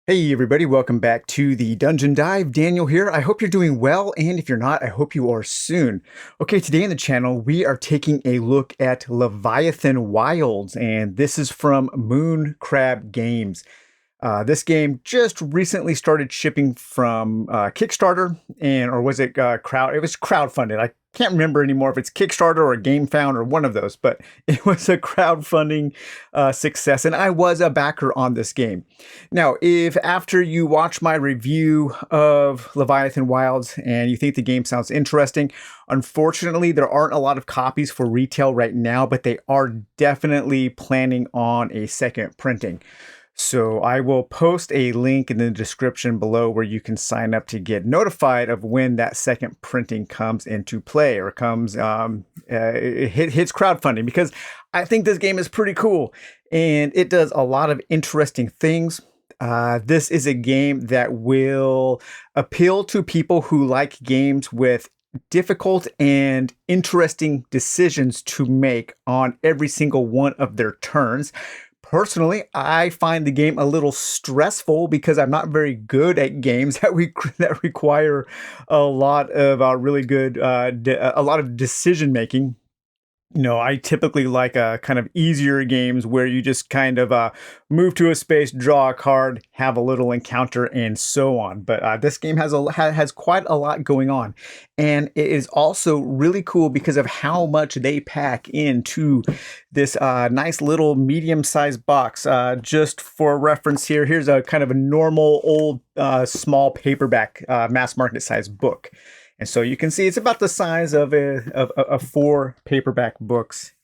Hey everybody, welcome back to the Dungeon Dive. Daniel here. I hope you're doing well, and if you're not, I hope you are soon. Okay, today on the channel, we are taking a look at Leviathan Wilds, and this is from Moon Crab Games. This game just recently started shipping from Kickstarter, or was it crowd? It was crowdfunded. I can't remember anymore if it's Kickstarter or GameFound or one of those, but it was a crowdfunding success, and I was a backer on this game. Now, if after you watch my review of Leviathan Wilds and you think the game sounds interesting, unfortunately, there aren't a lot of copies for retail right now, but they are definitely planning on a second printing. So I will post a link in the description below where you can sign up to get notified of when that second printing comes into play or comes hits crowdfunding, because I think this game is pretty cool and it does a lot of interesting things. This is a game that will appeal to people who like games with difficult and interesting decisions to make on every single one of their turns. Personally, I find the game a little stressful because I'm not very good at games that require a lot of a lot of decision making. I typically like kind of easier games where you just kind of move to a space, draw a card, have a little encounter, and so on. But this game has quite a lot going on, and it is also really cool because of how much they pack into this nice little medium-sized box. Just for reference here, here's a kind of a normal old small paperback mass market size book. And so you can see it's about the size of four paperback books.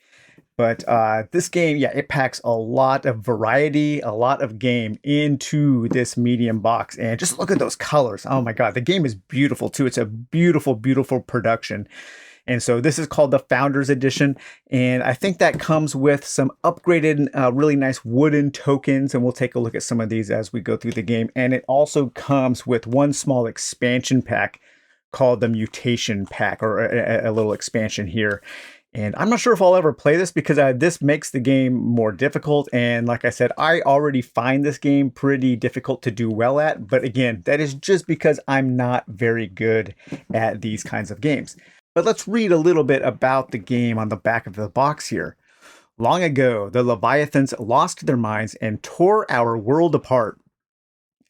But this game, yeah, it packs a lot of variety, a lot of game into this medium box. And just look at those colors. Oh my God, the game is beautiful too. It's a beautiful, beautiful production. And so this is called the Founders Edition. And I think that comes with some upgraded, really nice wooden tokens. And we'll take a look at some of these as we go through the game. And it also comes with one small expansion pack called the Mutation Pack, or a little expansion here. And I'm not sure if I'll ever play this because this makes the game more difficult. And like I said, I already find this game pretty difficult to do well at. But again, that is just because I'm not very good at these kinds of games. But let's read a little bit about the game on the back of the box here. Long ago, the Leviathans lost their minds and tore our world apart.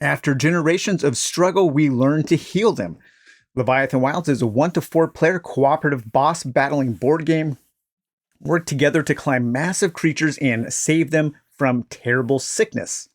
After generations of struggle, we learned to heal them. Leviathan Wilds is a 1 to 4 player cooperative boss battling board game. Work together to climb massive creatures and save them from terrible sickness.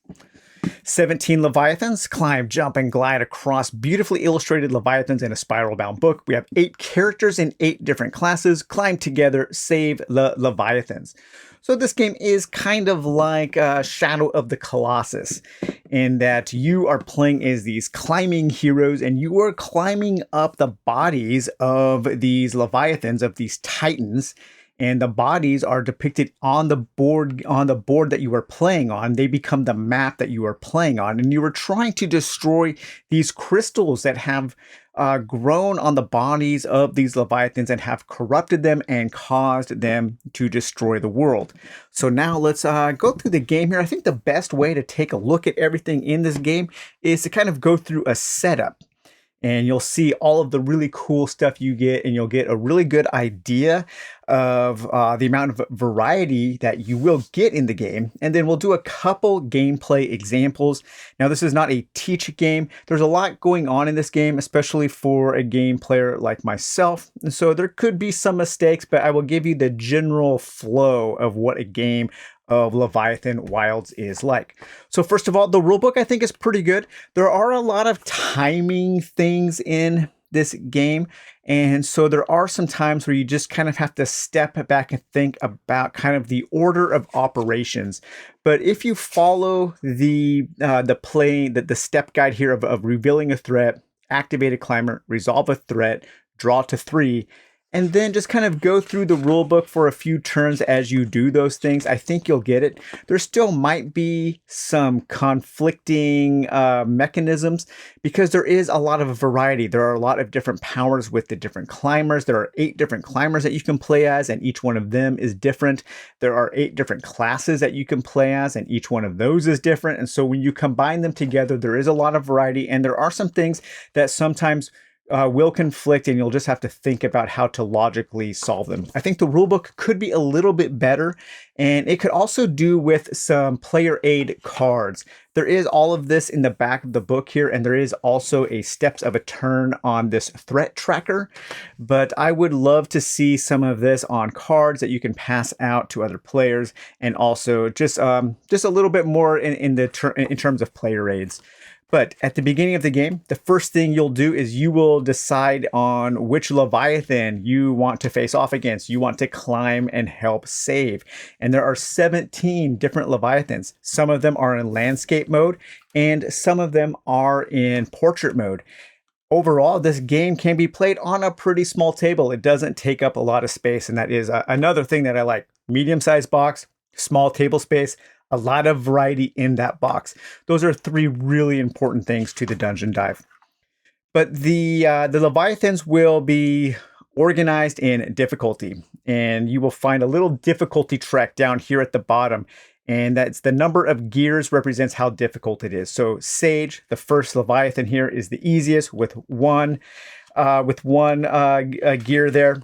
17 Leviathans climb, jump, and glide across beautifully illustrated Leviathans in a spiral-bound book. We have 8 characters in 8 different classes. Climb together, save the Leviathans. So this game is kind of like Shadow of the Colossus, in that you are playing as these climbing heroes and you are climbing up the bodies of these Leviathans, of these titans. And the bodies are depicted on the board that you are playing on. They become the map that you are playing on. And you are trying to destroy these crystals that have grown on the bodies of these Leviathans and have corrupted them and caused them to destroy the world. So now let's go through the game here. I think the best way to take a look at everything in this game is to kind of go through a setup. And you'll see all of the really cool stuff you get, and you'll get a really good idea of the amount of variety that you will get in the game. And then we'll do a couple gameplay examples. Now, this is not a teach game. There's a lot going on in this game, especially for a game player like myself. And so there could be some mistakes, but I will give you the general flow of what a game of Leviathan Wilds is like. So first of all, the rulebook I think is pretty good. There are a lot of timing things in this game, and so there are some times where you just kind of have to step back and think about kind of the order of operations. But if you follow the step guide here of revealing a threat, activate a climber, resolve a threat, draw to 3, and then just kind of go through the rule book for a few turns as you do those things. I think you'll get it. There still might be some conflicting mechanisms because there is a lot of variety. There are a lot of different powers with the different climbers. There are 8 different climbers that you can play as, and each one of them is different. There are 8 different classes that you can play as, and each one of those is different. And so when you combine them together, there is a lot of variety, and there are some things that sometimes will conflict, and you'll just have to think about how to logically solve them. I think the rulebook could be a little bit better, and it could also do with some player aid cards. There is all of this in the back of the book here, and there is also a steps of a turn on this threat tracker, but I would love to see some of this on cards that you can pass out to other players, and also just a little bit more in terms of player aids. But at the beginning of the game, the first thing you'll do is you will decide on which Leviathan you want to face off against. You want to climb and help save. And there are 17 different Leviathans. Some of them are in landscape mode, and some of them are in portrait mode. Overall, this game can be played on a pretty small table. It doesn't take up a lot of space, and that is another thing that I like. Medium-sized box, small table space, a lot of variety in that box. Those are 3 really important things to the dungeon dive. But the Leviathans will be organized in difficulty, and you will find a little difficulty track down here at the bottom, and that's the number of gears represents how difficult it is. So Sage, the first Leviathan here, is the easiest with one gear there.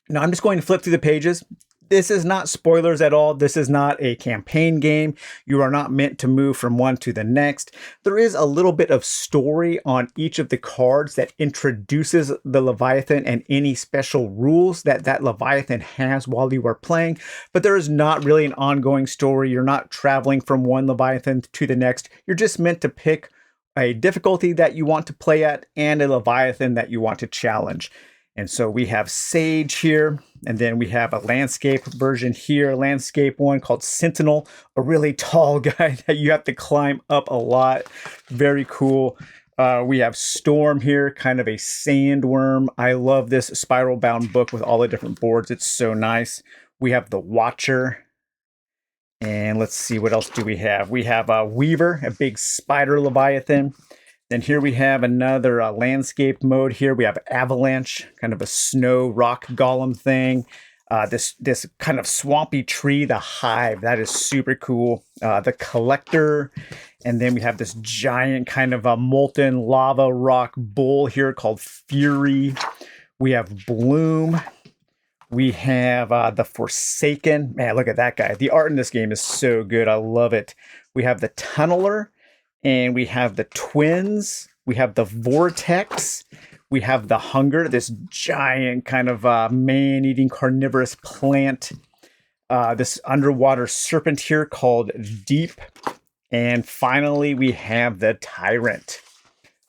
Now I'm just going to flip through the pages. This is not spoilers at all. This is not a campaign game. You are not meant to move from one to the next. There is a little bit of story on each of the cards that introduces the Leviathan and any special rules that that Leviathan has while you are playing. But there is not really an ongoing story. You're not traveling from one Leviathan to the next. You're just meant to pick a difficulty that you want to play at and a Leviathan that you want to challenge. And so we have Sage here, and then we have a landscape version here, landscape one called Sentinel, a really tall guy that you have to climb up a lot. Very cool. We have Storm here, kind of a sandworm. I love this spiral bound book with all the different boards. It's so nice. We have the Watcher. And let's see, what else do we have? We have Weaver, a big spider Leviathan. Then here we have another landscape mode here. We have Avalanche, kind of a snow rock golem thing. This kind of swampy tree, the Hive, that is super cool. The Collector, and then we have this giant kind of a molten lava rock bull here called Fury. We have Bloom. We have the Forsaken. Man, look at that guy. The art in this game is so good. I love it. We have the Tunneler. And we have the Twins, we have the Vortex, we have the Hunger, this giant kind of man-eating carnivorous plant, this underwater serpent here called Deep, and finally we have the Tyrant.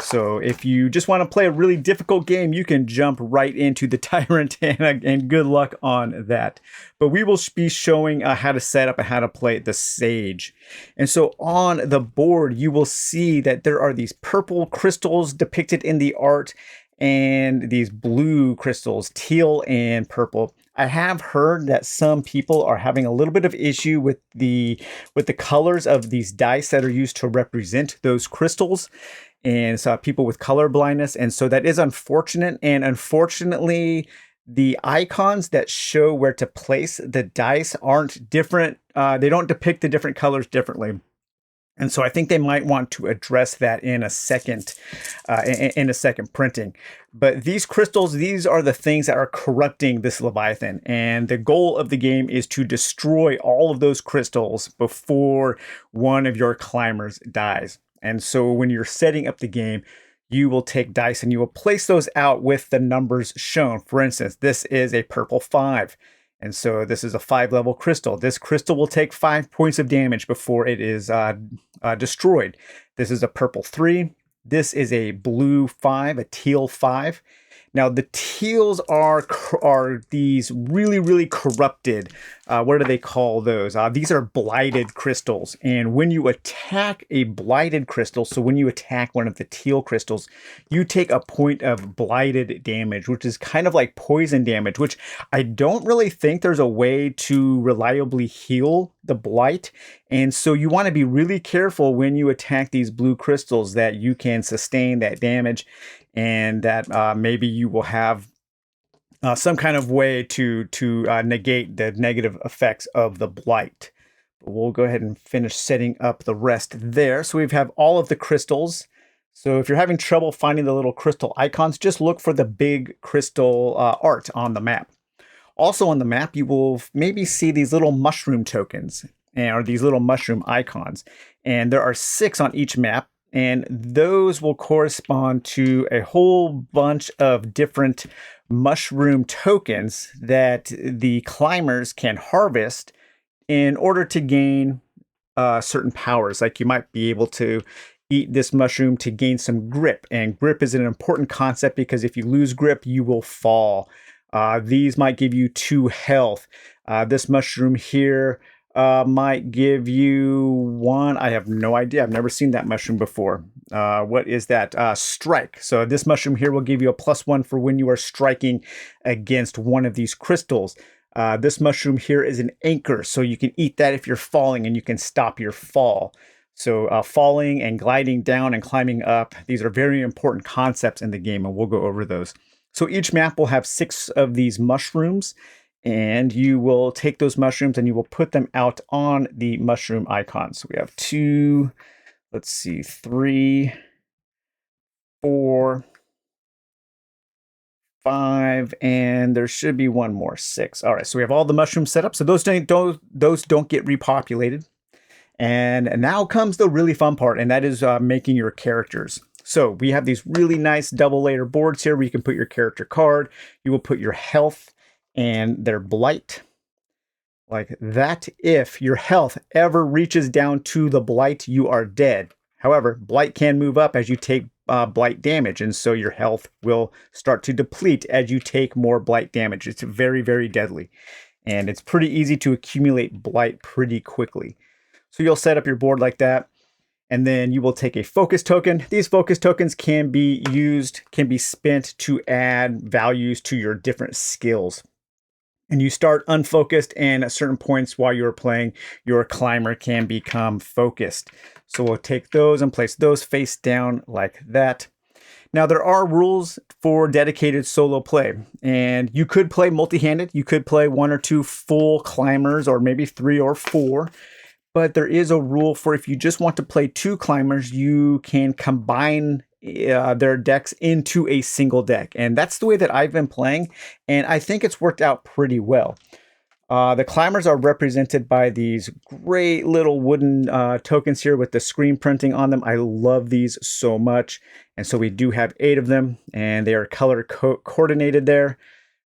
So if you just want to play a really difficult game, you can jump right into the Tyrant, and good luck on that. But we will be showing how to set up and how to play the Sage. And so on the board, you will see that there are these purple crystals depicted in the art, and these blue crystals, teal and purple. I have heard that some people are having a little bit of issue with the colors of these dice that are used to represent those crystals, and so people with color blindness. And so that is unfortunate. And unfortunately, the icons that show where to place the dice aren't different. They don't depict the different colors differently. And so I think they might want to address that in a second printing. But these crystals, these are the things that are corrupting this Leviathan. And the goal of the game is to destroy all of those crystals before one of your climbers dies. And so when you're setting up the game, you will take dice and you will place those out with the numbers shown. For instance, this is a purple 5. And so this is a 5-level crystal. This crystal will take 5 points of damage before it is destroyed. This is a purple 3. This is a blue 5, a teal 5. Now the teals are these really corrupted. What do they call those? These are blighted crystals, and when you attack a blighted crystal, so when you attack one of the teal crystals, you take a point of blighted damage, which is kind of like poison damage, which I don't really think there's a way to reliably heal the blight. And so you want to be really careful when you attack these blue crystals that you can sustain that damage, and that maybe you will have some kind of way to negate the negative effects of the blight. But we'll go ahead and finish setting up the rest there. So we have all of the crystals. So if you're having trouble finding the little crystal icons, just look for the big crystal art on the map. Also on the map, you will maybe see these little mushroom tokens, or these little mushroom icons. And there are 6 on each map. And those will correspond to a whole bunch of different mushroom tokens that the climbers can harvest in order to gain certain powers. Like you might be able to eat this mushroom to gain some grip. And grip is an important concept because if you lose grip, you will fall. These might give you 2 health. This mushroom here might give you 1. I have no idea. I've never seen that mushroom before. What is that? Strike. So this mushroom here will give you a +1 for when you are striking against one of these crystals. This mushroom here is an anchor, so you can eat that if you're falling and you can stop your fall. So falling and gliding down and climbing up, these are very important concepts in the game, and we'll go over those. So each map will have 6 of these mushrooms, and you will take those mushrooms and you will put them out on the mushroom icons. So we have 2, let's see, 3, 4, 5, and there should be 1 more, 6. All right, so we have all the mushrooms set up. So those don't get repopulated. And now comes the really fun part, and that is making your characters. So we have these really nice double layer boards here where you can put your character card. You will put your health and their blight like that. If your health ever reaches down to the blight, you are dead. However, blight can move up as you take blight damage, and so your health will start to deplete as you take more blight damage. It's very deadly, and it's pretty easy to accumulate blight pretty quickly. So you'll set up your board like that, and then you will take a focus token. These focus tokens can be spent to add values to your different skills. And you start unfocused, and at certain points while you're playing, your climber can become focused. So we'll take those and place those face down like that. Now, there are rules for dedicated solo play, and you could play multi-handed. You could play 1 or 2 full climbers, or maybe 3 or 4. But there is a rule for if you just want to play 2 climbers, you can combine their decks into a single deck. And that's the way that I've been playing, and I think it's worked out pretty well. The climbers are represented by these great little wooden tokens here with the screen printing on them. I love these so much. And so we do have 8 of them, and they are color coordinated there.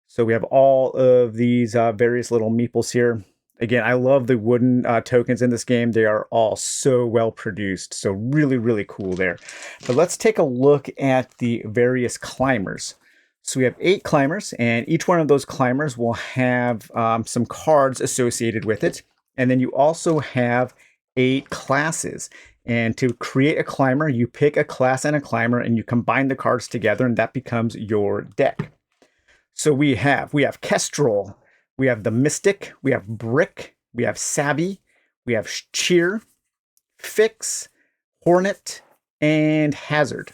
So we have all of these various little meeples here. Again, I love the wooden tokens in this game. They are all so well produced. So really cool there. But let's take a look at the various climbers. So we have 8 climbers, and each one of those climbers will have some cards associated with it. And then you also have 8 classes. And to create a climber, you pick a class and a climber, and you combine the cards together, and that becomes your deck. So we have Kestrel, we have the Mystic, we have Brick, we have Savvy, we have Cheer, Fix, Hornet, and Hazard.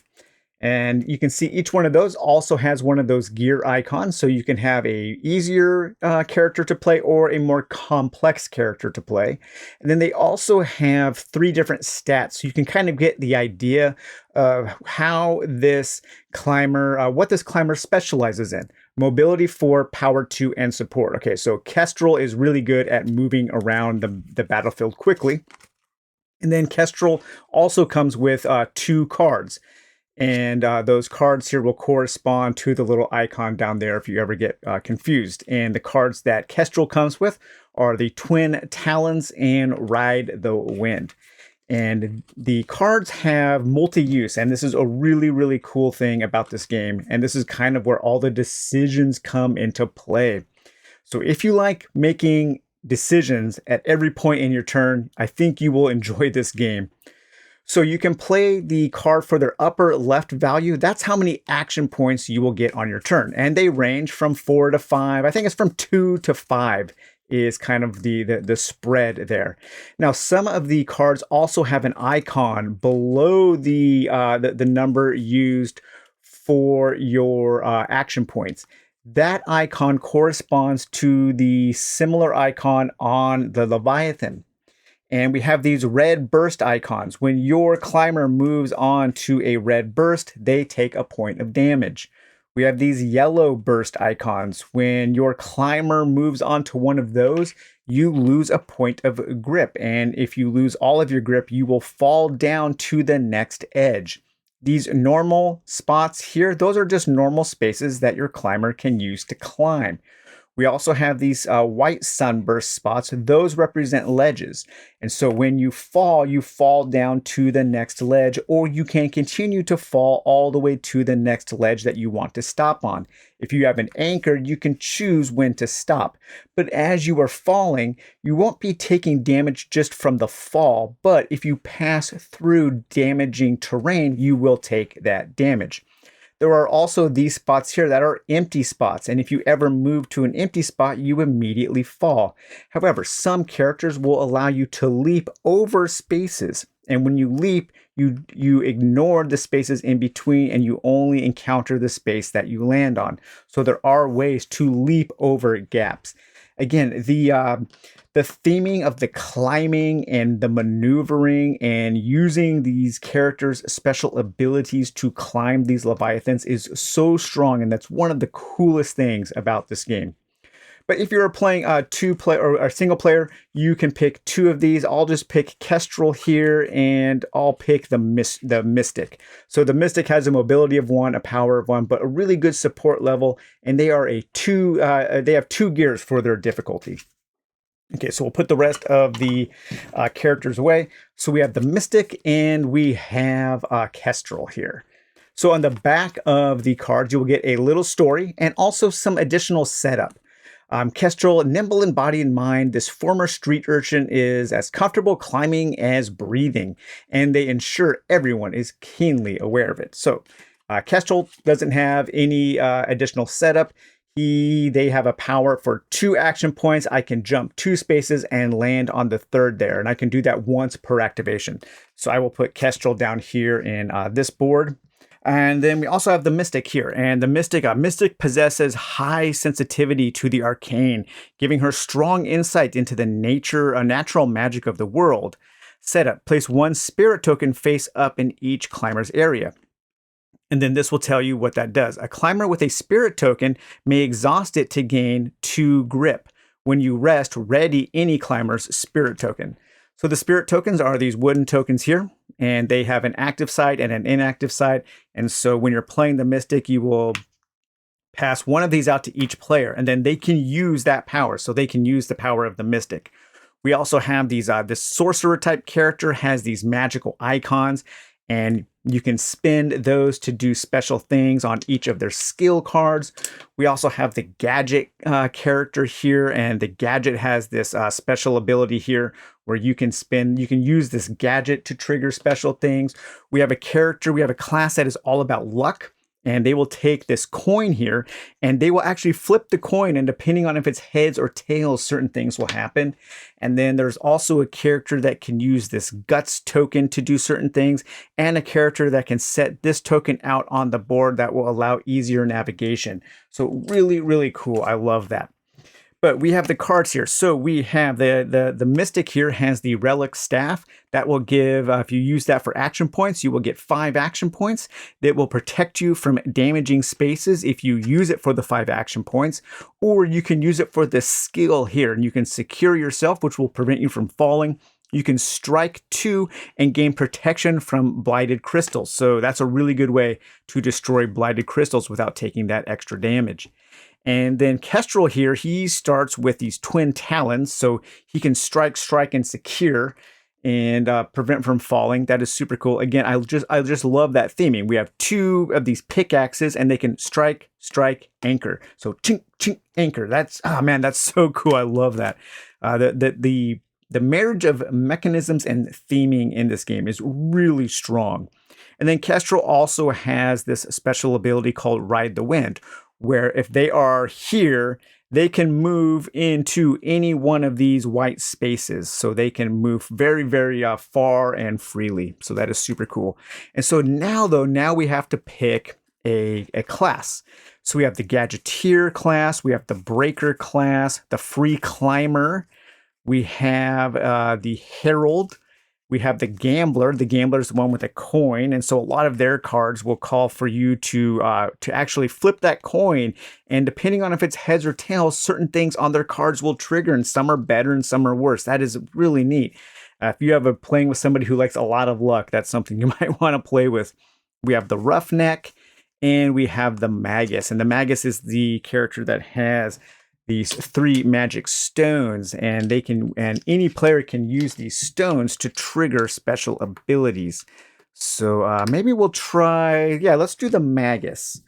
And you can see each one of those also has one of those gear icons, so you can have a easier character to play or a more complex character to play. And then they also have 3 different stats, so you can kind of get the idea of how this climber, what this climber specializes in. Mobility 4, Power 2, and Support. Okay, so Kestrel is really good at moving around the battlefield quickly. And then Kestrel also comes with 2 cards. And those cards here will correspond to the little icon down there if you ever get confused. And the cards that Kestrel comes with are the Twin Talons and Ride the Wind. And the cards have multi-use, and this is a really, really cool thing about this game. And this is kind of where all the decisions come into play. So if you like making decisions at every point in your turn, I think you will enjoy this game. So you can play the card for their upper left value. That's how many action points you will get on your turn. And they range from 4 to 5. I think it's from 2 to 5 is kind of the spread there. Now, some of the cards also have an icon below the number used for your action points. That icon corresponds to the similar icon on the Leviathan. And we have these red burst icons. When your climber moves on to a red burst, they take a point of damage. We have these yellow burst icons. When your climber moves on to one of those, you lose a point of grip. And if you lose all of your grip, you will fall down to the next edge. These normal spots here, those are just normal spaces that your climber can use to climb. We also have these white sunburst spots. Those represent ledges. And so when you fall down to the next ledge, or you can continue to fall all the way to the next ledge that you want to stop on. If you have an anchor, you can choose when to stop. But as you are falling, you won't be taking damage just from the fall. But if you pass through damaging terrain, you will take that damage. There are also these spots here that are empty spots, and if you ever move to an empty spot, you immediately fall. However, some characters will allow you to leap over spaces, and when you leap, you ignore the spaces in between and you only encounter the space that you land on. So there are ways to leap over gaps. Again, the theming of the climbing and the maneuvering and using these characters' special abilities to climb these Leviathans is so strong, and that's one of the coolest things about this game. But if you're playing a two-player or a single player, you can pick two of these. I'll just pick Kestrel here, and I'll pick the Mystic. So the Mystic has a mobility of 1, a power of 1, but a really good support level, and they are they have 2 gears for their difficulty. Okay, so we'll put the rest of the characters away. So we have the Mystic and we have Kestrel here. So on the back of the cards, you will get a little story and also some additional setup. Kestrel, nimble in body and mind, this former street urchin is as comfortable climbing as breathing, and they ensure everyone is keenly aware of it. So Kestrel doesn't have any additional setup. They have a power for 2 action points. I can jump 2 spaces and land on the 3rd there, and I can do that once per activation. So I will put Kestrel down here in this board. And then we also have the Mystic here, and the Mystic possesses high sensitivity to the arcane, giving her strong insight into the natural magic of the world. Setup: place 1 spirit token face up in each climber's area. And then this will tell you what that does. A climber with a spirit token may exhaust it to gain 2 grip. When you rest, ready any climber's spirit token. So the spirit tokens are these wooden tokens here, and they have an active side and an inactive side. And so when you're playing the Mystic, you will pass one of these out to each player, and then they can use that power. So they can use the power of the Mystic. We also have these, this sorcerer type character has these magical icons, and you can spend those to do special things on each of their skill cards. We also have the gadget character here, and the gadget has this special ability here where you can use this gadget to trigger special things. We have a class that is all about luck. And they will take this coin here and they will actually flip the coin, and depending on if it's heads or tails, certain things will happen. And then there's also a character that can use this guts token to do certain things, and a character that can set this token out on the board that will allow easier navigation. So really, really cool. I love that. But we have the cards here. So we have the Mystic here has the Relic Staff that will give, if you use that for action points, you will get 5 action points that will protect you from damaging spaces if you use it for the 5 action points. Or you can use it for the skill here, and you can secure yourself, which will prevent you from falling. You can strike 2 and gain protection from blighted crystals. So that's a really good way to destroy blighted crystals without taking that extra damage. And then Kestrel here, he starts with these twin talons, so he can strike, and secure. and prevent from falling. That is super cool. Again, I just love that theming. We have 2 of these pickaxes, and they can strike, anchor. So chink, chink, anchor. That's, oh man, that's so cool. I love that. The marriage of mechanisms and theming in this game is really strong. And then Kestrel also has this special ability called Ride the Wind, where if they are here, they can move into any one of these white spaces. So they can move very, very far and freely. So that is super cool. And so now, though, now we have to pick a class. So we have the Gadgeteer class, we have the Breaker class, the Free Climber, we have the Herald, we have the Gambler. The Gambler is the one with a coin, and so a lot of their cards will call for you to actually flip that coin. And depending on if it's heads or tails, certain things on their cards will trigger, and some are better and some are worse. That is really neat. If you have playing with somebody who likes a lot of luck, that's something you might want to play with. We have the Roughneck, and we have the Magus, and the Magus is the character that has these 3 magic stones, and any player can use these stones to trigger special abilities. So maybe we'll try, let's do the Magus.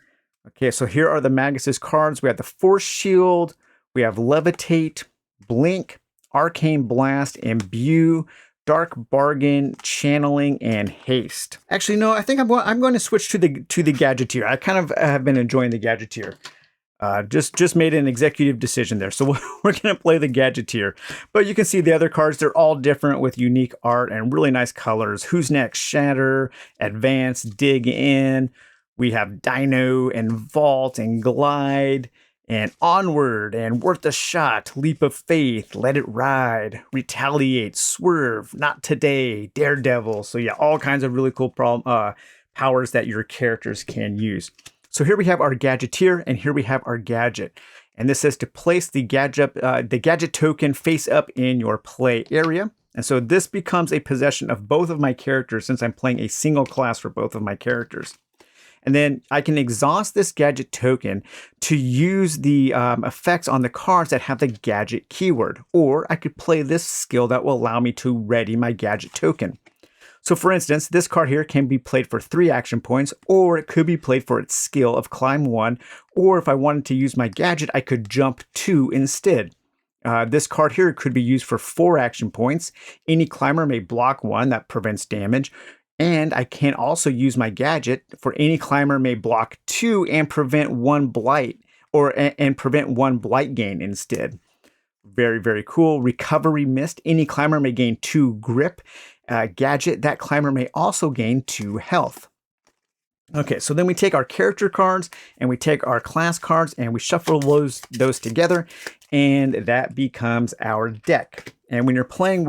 Okay, so here are the Magus's cards. We have the Force Shield, we have Levitate, Blink, Arcane Blast, Imbue, Dark Bargain, Channeling, and Haste. Actually, no, I think I'm going to switch to the Gadgeteer. I kind of have been enjoying the Gadgeteer. Just made an executive decision there. So we're going to play the Gadgeteer. But you can see the other cards, they're all different with unique art and really nice colors. Who's Next? Shatter, Advance, Dig In. We have Dino and Vault and Glide and Onward and Worth a Shot, Leap of Faith, Let It Ride, Retaliate, Swerve, Not Today, Daredevil. So yeah, all kinds of really cool powers that your characters can use. So here we have our Gadgeteer, and here we have our gadget. And this says to place the gadget token face up in your play area. And so this becomes a possession of both of my characters since I'm playing a single class for both of my characters. And then I can exhaust this gadget token to use the effects on the cards that have the gadget keyword. Or I could play this skill that will allow me to ready my gadget token. So for instance, this card here can be played for 3 action points, or it could be played for its skill of Climb 1, or if I wanted to use my gadget, I could jump 2 instead. This card here could be used for 4 action points. Any climber may block 1, that prevents damage. And I can also use my gadget for any climber may block 2 and prevent 1 blight, and prevent 1 blight gain instead. Very, very cool. Recovery Mist. Any climber may gain 2 grip. Gadget, that climber may also gain 2 health. Okay, so then we take our character cards and we take our class cards and we shuffle those together, and that becomes our deck. And when you're playing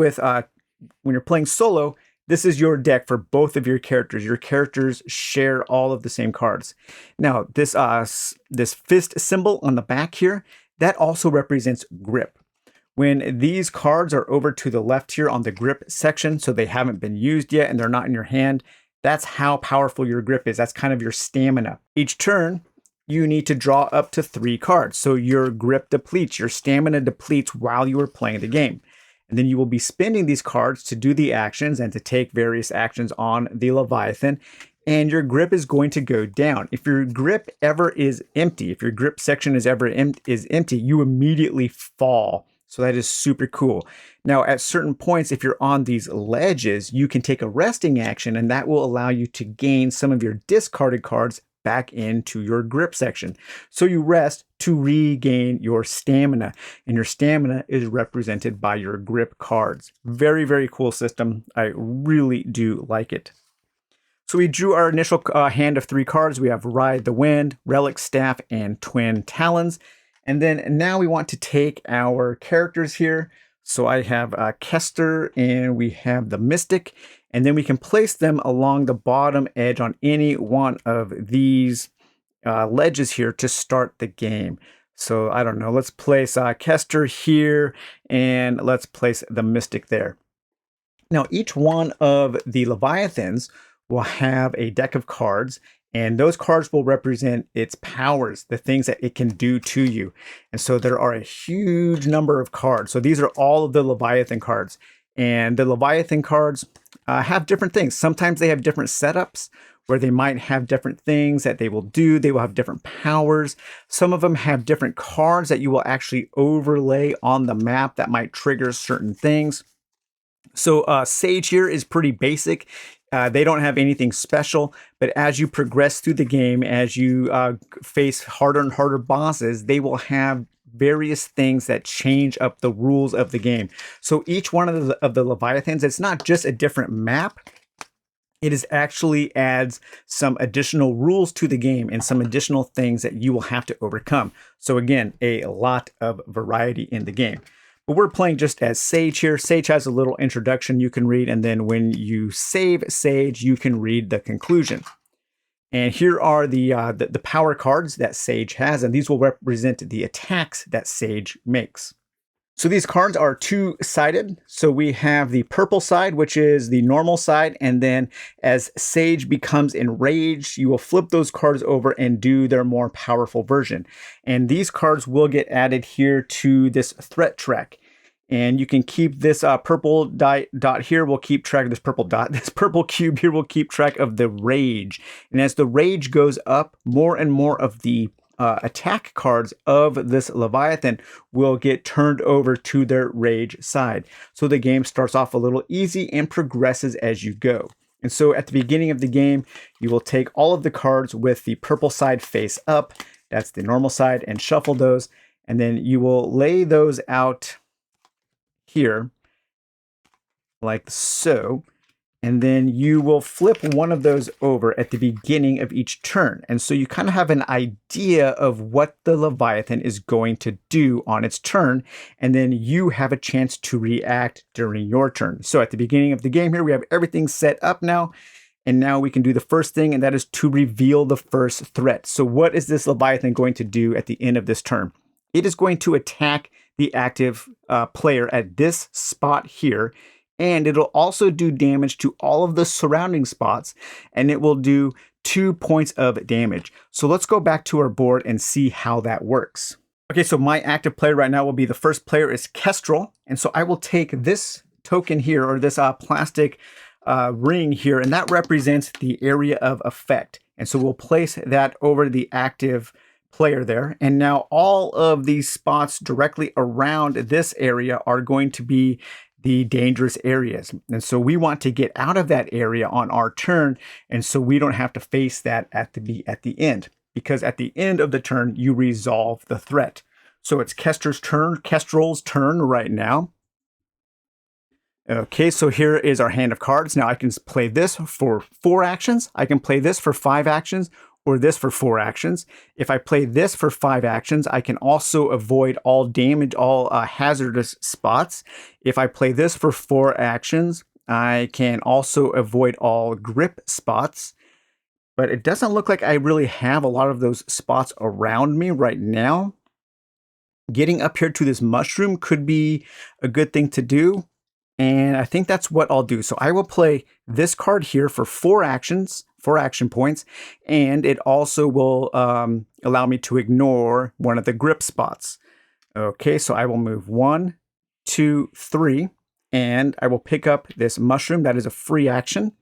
solo, this is your deck for both of your characters. Your characters share all of the same cards. Now, this fist symbol on the back here, that also represents grip. When these cards are over to the left here on the grip section, so they haven't been used yet and they're not in your hand, that's how powerful your grip is. That's kind of your stamina. Each turn, you need to draw up to 3 cards. So your grip depletes, your stamina depletes while you are playing the game. And then you will be spending these cards to do the actions and to take various actions on the Leviathan. And your grip is going to go down. If your grip ever is empty, if your grip section is empty, you immediately fall. So that is super cool. Now, at certain points, if you're on these ledges, you can take a resting action, and that will allow you to gain some of your discarded cards back into your grip section. So you rest to regain your stamina, and your stamina is represented by your grip cards. Very, very cool system. I really do like it. So we drew our initial hand of 3 cards. We have Ride the Wind, Relic Staff, and Twin Talons. And then now we want to take our characters here. So I have Kester, and we have the Mystic, and then we can place them along the bottom edge on any one of these ledges here to start the game. So I don't know, let's place Kester here, and let's place the Mystic there. Now each one of the Leviathans will have a deck of cards, and those cards will represent its powers, the things that it can do to you. And so there are a huge number of cards. So these are all of the Leviathan cards. And the Leviathan cards have different things. Sometimes they have different setups where they might have different things that they will do. They will have different powers. Some of them have different cards that you will actually overlay on the map that might trigger certain things. So Sage here is pretty basic. They don't have anything special, but as you progress through the game, as you face harder and harder bosses, they will have various things that change up the rules of the game. So each one of the Leviathans, it's not just a different map. It is actually adds some additional rules to the game and some additional things that you will have to overcome. So again, a lot of variety in the game. But we're playing just as Sage here. Sage has a little introduction you can read, and then when you save Sage, you can read the conclusion. And here are the power cards that Sage has, and these will represent the attacks that Sage makes. So these cards are two-sided. So we have the purple side, which is the normal side, and then as Sage becomes enraged, you will flip those cards over and do their more powerful version. And these cards will get added here to this threat track. And you can keep this purple dot here will keep track of this purple dot. This purple cube here will keep track of the rage. And as the rage goes up, more and more of the attack cards of this Leviathan will get turned over to their rage side. So the game starts off a little easy and progresses as you go. And so at the beginning of the game, you will take all of the cards with the purple side face up. That's the normal side, and shuffle those. And then you will lay those out here like so. And then you will flip one of those over at the beginning of each turn. And so you kind of have an idea of what the Leviathan is going to do on its turn. And then you have a chance to react during your turn. So at the beginning of the game here, we have everything set up now. And now we can do the first thing, and that is to reveal the first threat. So what is this Leviathan going to do at the end of this turn? It is going to attack the active player at this spot here. And it'll also do damage to all of the surrounding spots, and it will do 2 points of damage. So let's go back to our board and see how that works. Okay, so my active player right now will be the first player is Kestrel. And so I will take this token here, or this plastic ring here, and that represents the area of effect. And so we'll place that over the active player there. And now all of these spots directly around this area are going to be the dangerous areas. And so we want to get out of that area on our turn. And so we don't have to face that at the end, because at the end of the turn, you resolve the threat. So it's Kestrel's turn right now. Okay, so here is our hand of cards. Now I can play this for 4 actions. I can play this for 5 actions, or this for 4 actions. If I play this for 5 actions, I can also avoid all damage, all hazardous spots. If I play this for 4 actions, I can also avoid all grip spots. But it doesn't look like I really have a lot of those spots around me right now. Getting up here to this mushroom could be a good thing to do. And I think that's what I'll do. So I will play this card here for 4 actions, 4 action points, and it also will allow me to ignore one of the grip spots. Okay, so I will move 1, 2, 3, and I will pick up this mushroom. That is a free action.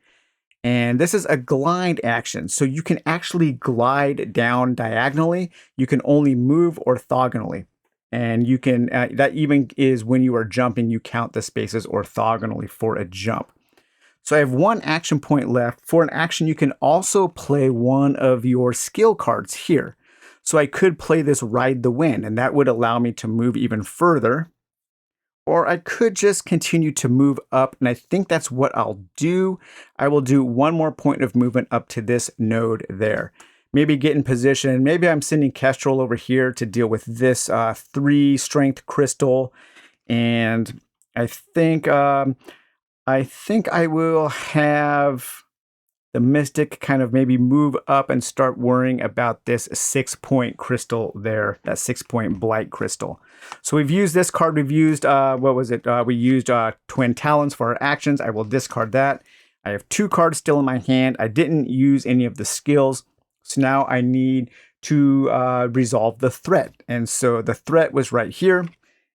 And this is a glide action. So you can actually glide down diagonally. You can only move orthogonally. And you can, that even is when you are jumping, you count the spaces orthogonally for a jump. So I have 1 action point left. For an action, you can also play one of your skill cards here. So I could play this Ride the Wind, and that would allow me to move even further. Or I could just continue to move up, and I think that's what I'll do. I will do 1 more point of movement up to this node there. Maybe get in position. Maybe I'm sending Kestrel over here to deal with this 3 strength crystal. And I think I will have the Mystic kind of maybe move up and start worrying about this 6-point crystal there, that 6-point Blight crystal. So we've used this card. We've used, what was it? We used Twin Talons for our actions. I will discard that. I have 2 cards still in my hand. I didn't use any of the skills. So now I need to resolve the threat. And so the threat was right here.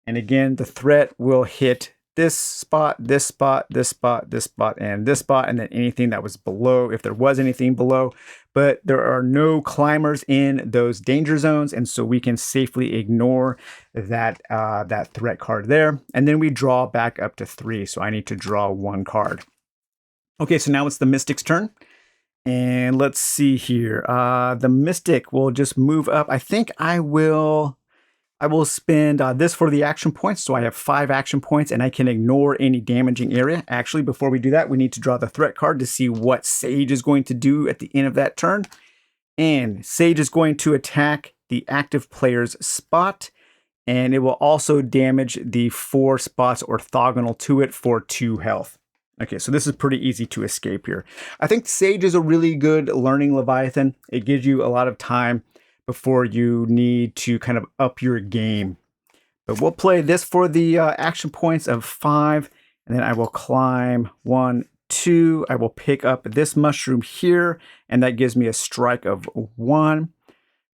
And again, the threat will hit this spot, this spot, this spot, this spot, and this spot, and then anything that was below, if there was anything below. But there are no climbers in those danger zones, and so we can safely ignore that that threat card there. And then we draw back up to 3, so I need to draw 1 card. Okay, so now it's the Mystic's turn. And let's see here. The Mystic will just move up. I think I will spend this for the action points. So I have 5 action points and I can ignore any damaging area. Actually, before we do that, we need to draw the threat card to see what Sage is going to do at the end of that turn. And Sage is going to attack the active player's spot. And it will also damage the 4 spots orthogonal to it for 2 health. Okay, so this is pretty easy to escape here. I think Sage is a really good learning Leviathan. It gives you a lot of time before you need to kind of up your game. But we'll play this for the action points of 5, and then I will climb 1, 2. I will pick up this mushroom here, and that gives me a strike of 1,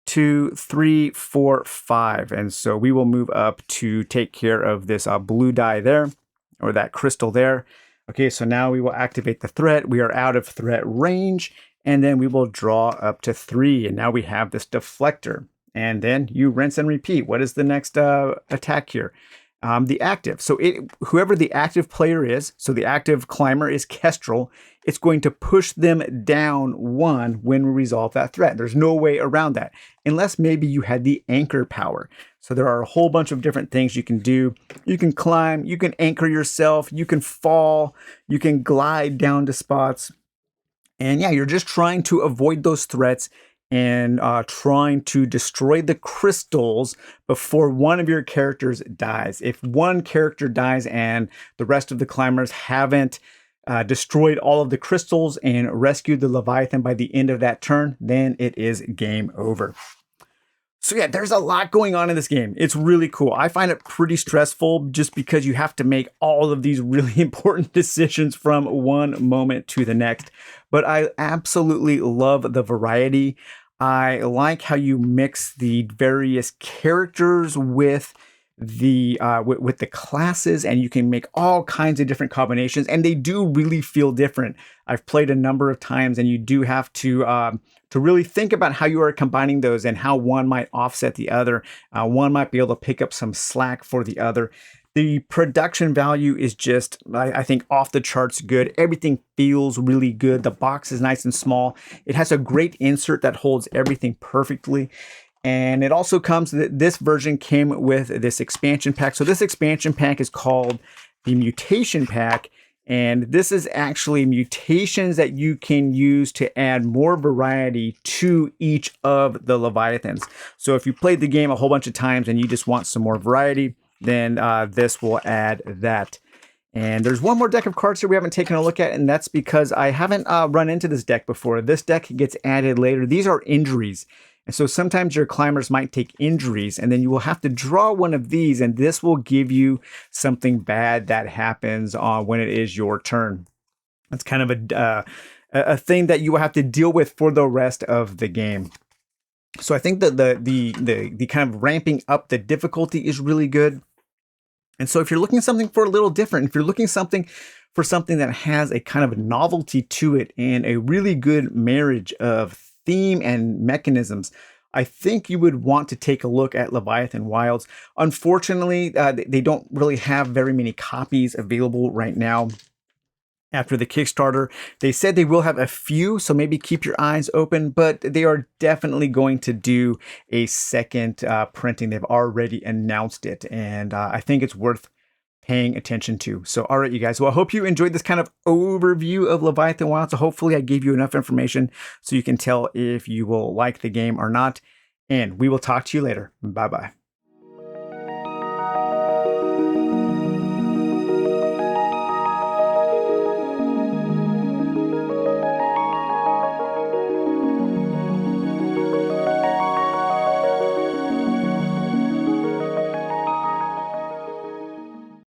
2, 3, 4, 5. And so we will move up to take care of this blue die there, or that crystal there. Okay, so now we will activate the threat. We are out of threat range, and then we will draw up to 3. And now we have this deflector. And then you rinse and repeat. What is the next attack here? The active. So whoever the active player is, so the active climber is Kestrel, it's going to push them down 1 when we resolve that threat. There's no way around that, unless maybe you had the anchor power. So there are a whole bunch of different things you can do. You can climb, you can anchor yourself, you can fall, you can glide down to spots. And yeah, you're just trying to avoid those threats and trying to destroy the crystals before one of your characters dies. If one character dies and the rest of the climbers haven't destroyed all of the crystals and rescued the Leviathan by the end of that turn, then it is game over. So yeah, there's a lot going on in this game. It's really cool. I find it pretty stressful just because you have to make all of these really important decisions from one moment to the next. But I absolutely love the variety. I like how you mix the various characters with the classes, and you can make all kinds of different combinations, and they do really feel different. I've played a number of times, and you do have to really think about how you are combining those and how one might offset the other. One might be able to pick up some slack for the other. The production value is just, I think, off the charts good. Everything feels really good. The box is nice and small. It has a great insert that holds everything perfectly. And it also comes, this version came with this expansion pack. So this expansion pack is called the Mutation Pack. And this is actually mutations that you can use to add more variety to each of the Leviathans. So if you played the game a whole bunch of times and you just want some more variety, then this will add that. And there's one more deck of cards here we haven't taken a look at, and that's because I haven't run into this deck before. This deck gets added later. These are injuries. And so sometimes your climbers might take injuries, and then you will have to draw one of these, and this will give you something bad that happens when it is your turn. It's kind of a thing that you will have to deal with for the rest of the game. So I think that the kind of ramping up the difficulty is really good. And so if you're looking something for a little different, if you're looking for something that has a kind of novelty to it and a really good marriage of theme and mechanisms, I think you would want to take a look at Leviathan Wilds. Unfortunately, they don't really have very many copies available right now. After the Kickstarter, they said they will have a few, so maybe keep your eyes open, but they are definitely going to do a second printing. They've already announced it, and I think it's worth paying attention to. So, all right, you guys. Well, I hope you enjoyed this kind of overview of Leviathan Wilds. So hopefully I gave you enough information so you can tell if you will like the game or not. And we will talk to you later. Bye-bye.